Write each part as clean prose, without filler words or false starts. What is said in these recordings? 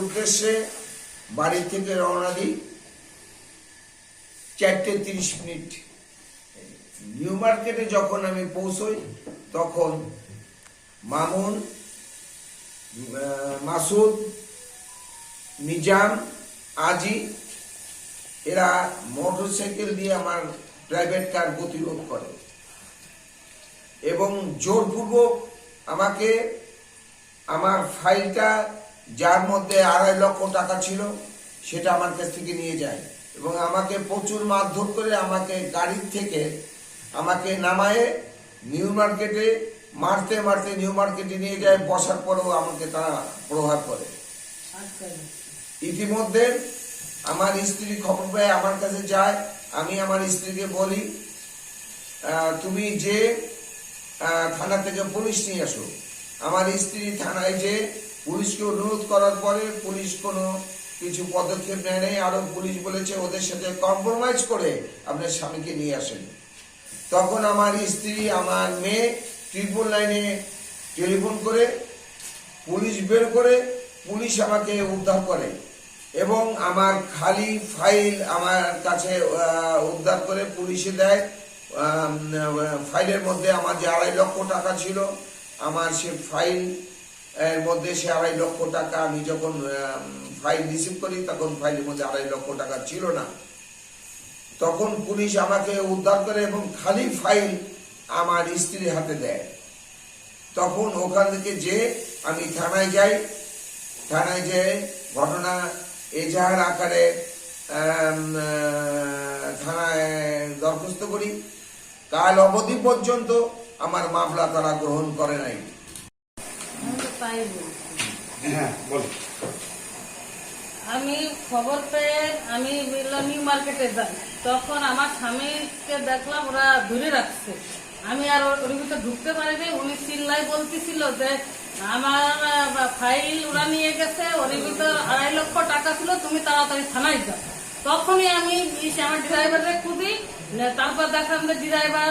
উদ্দেশ্যে বাড়ি থেকে রওনা দিই 4:30। নিউ মার্কেটে যখন আমি পৌঁছই তখন মামুন, মাসুদ, নিজাম, আজি এরা মোটরসাইকেল দিয়ে আমার প্রাইভেট কার গতিরোধ করে এবং জোরপূর্বক আমাকে আমার ফাইলটা, যার মধ্যে 2.5 লক্ষ টাকা ছিল, সেটা আমার কাছ থেকে নিয়ে যায় এবং আমাকে প্রচুর মারধর করে আমাকে গাড়ির থেকে আমাকে নামায়ে নিউ মার্কেটে মারতে মারতে নিউ মার্কেটে নিয়ে যায়। বসার পরেও আমাকে তারা প্রহার করে। ইতিমধ্যে আমার স্ত্রী খবর পেয়ে আমার কাছে যায়। আমি আমার স্ত্রীকে বলি, তুমি যে থানা থেকে পুলিশ নিয়ে আসো। আমার স্ত্রী থানায় যে পুলিশকে অনুরোধ করার পরে পুলিশ কোনো কিছু পদক্ষেপ নেয় নাই। আরো পুলিশ বলেছে ওদের সাথে কম্প্রোমাইজ করে আপনার স্বামীকে নিয়ে আসেন। তখন আমার স্ত্রী, আমার মেয়ে 999-এ টেলিফোন করে পুলিশ বের করে পুলিশ আমাকে উদ্ধার করে এবং আমার খালি ফাইল আমার কাছে উদ্ধার করে পুলিশে দেয়। ফাইলের মধ্যে আমার যে 2.5 লক্ষ টাকা ছিল, আমার সে ফাইল এর মধ্যে সে 2.5 লক্ষ টাকা, আমি যখন ফাইল রিসিভ করি তখন ফাইলের মধ্যে 2.5 লক্ষ টাকা ছিল না। তখন পুলিশ আমাকে উদ্ধার করে এবং খালি ফাইল আমার স্ত্রীর হাতে দেয়। তখন ওখান থেকে যে আমি থানায় যাই, থানায় যেয়ে ঘটনা এজাহার আকারে থানায় দরখাস্ত করি। কাল অবধি পর্যন্ত আমার মামলা তারা গ্রহণ করে নাই। আমি খবর পেয়ে আমি নিউ মার্কেটে যাই। তখন আমার স্বামীকে দেখলাম ওরা ধরে রাখছে। আমি আর ওর ভিতরে ঢুকতে পারিনি। উনি চিল্লাই বলতেছিল যে আমার ফাইল ওরা নিয়ে গেছে, ওর ভিতরে 2.5 লক্ষ টাকা ছিল, তুমি তাড়াতাড়ি থানায় যাও। তখনই আমি আমার ড্রাইভারে খুঁজি। তারপর দেখলাম যে ড্রাইভার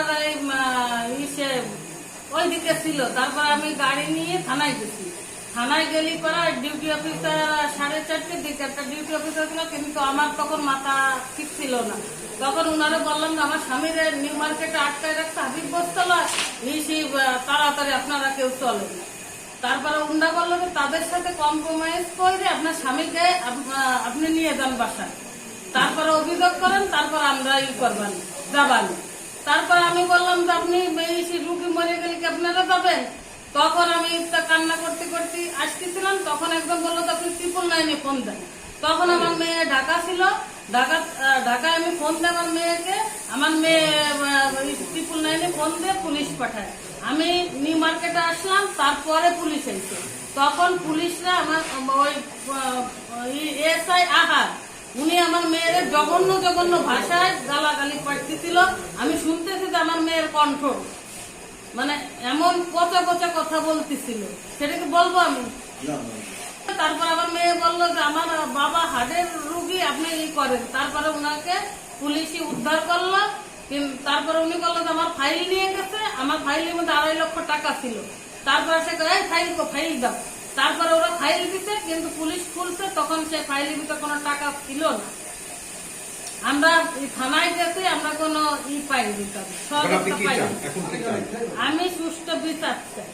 ওই দিকে ছিল। তারপর আমি গাড়ি নিয়ে থানায় গেছি। থানায় গেলি পরে ডিউটি অফিসার 4:30-র দিকে একটা ডিউটি অফিসার ছিল, কিন্তু আমার তখন মাথা ঠিক ছিল না। তখন উনারে বললাম যে আমার স্বামীর নিউ মার্কেটে আটকায় রাখছে হাবিব বস্তালয়, তাড়াতাড়ি আপনারা কেউ চলেন। তারপরে উন্ডা বললো যে তাদের সাথে কম্প্রোমাইজ করে আপনার স্বামীকে আপনি নিয়ে যান বাসায়, তারপরে অভিযোগ করেন, তারপর আমরা করবেন যাবান। তারপর আমি বললাম যে আপনি রুগী মরে গেলে কি আপনারা যাবেন? তখন আমি কান্না করতে করতে আসতেছিলাম। তখন একদম বললো যে আপনি 999-এ ফোন দেন। তখন আমার মেয়ে ঢাকা ছিল, ঢাকায় আমি ফোন দেয় আমার মেয়েকে। আমার মেয়ে 999-এ ফোন দিয়ে পুলিশ পাঠায়। আমি নিউ মার্কেটে আসলাম, তারপরে পুলিশ এসেছে। তখন পুলিশরা আমার ওই এসআই আহার, উনি আমার মেয়ের জঘন্য জঘন্য ভাষায় গালাগালি পাঠিয়েছিল। আমি শুনতেছি যে আমার মেয়ের কণ্ঠ মানে এমন পচা পচা কথা বলতেছিল, সেটাকে বলবো আমি? তারপর আমার মেয়ে বললো যে আমার বাবা হার্টের রুগী, আপনি করেন। তারপরে উনাকে পুলিশই উদ্ধার করলো। তারপরে উনি বললো যে আমার ফাইল নিয়ে গেছে, আমার ফাইলের মধ্যে 2.5 লক্ষ টাকা ছিল। তারপরে সে ফাইল দাও। তারপরে ওরা ফাইল দিতে, কিন্তু পুলিশ খুলছে, তখন সে ফাইলের ভিতরে কোনো টাকা ছিল না। আমরা থানায় গেছি, আমরা কোনো পাইনি, সব পাইনি। আমি সুষ্ঠু বিচার চাই।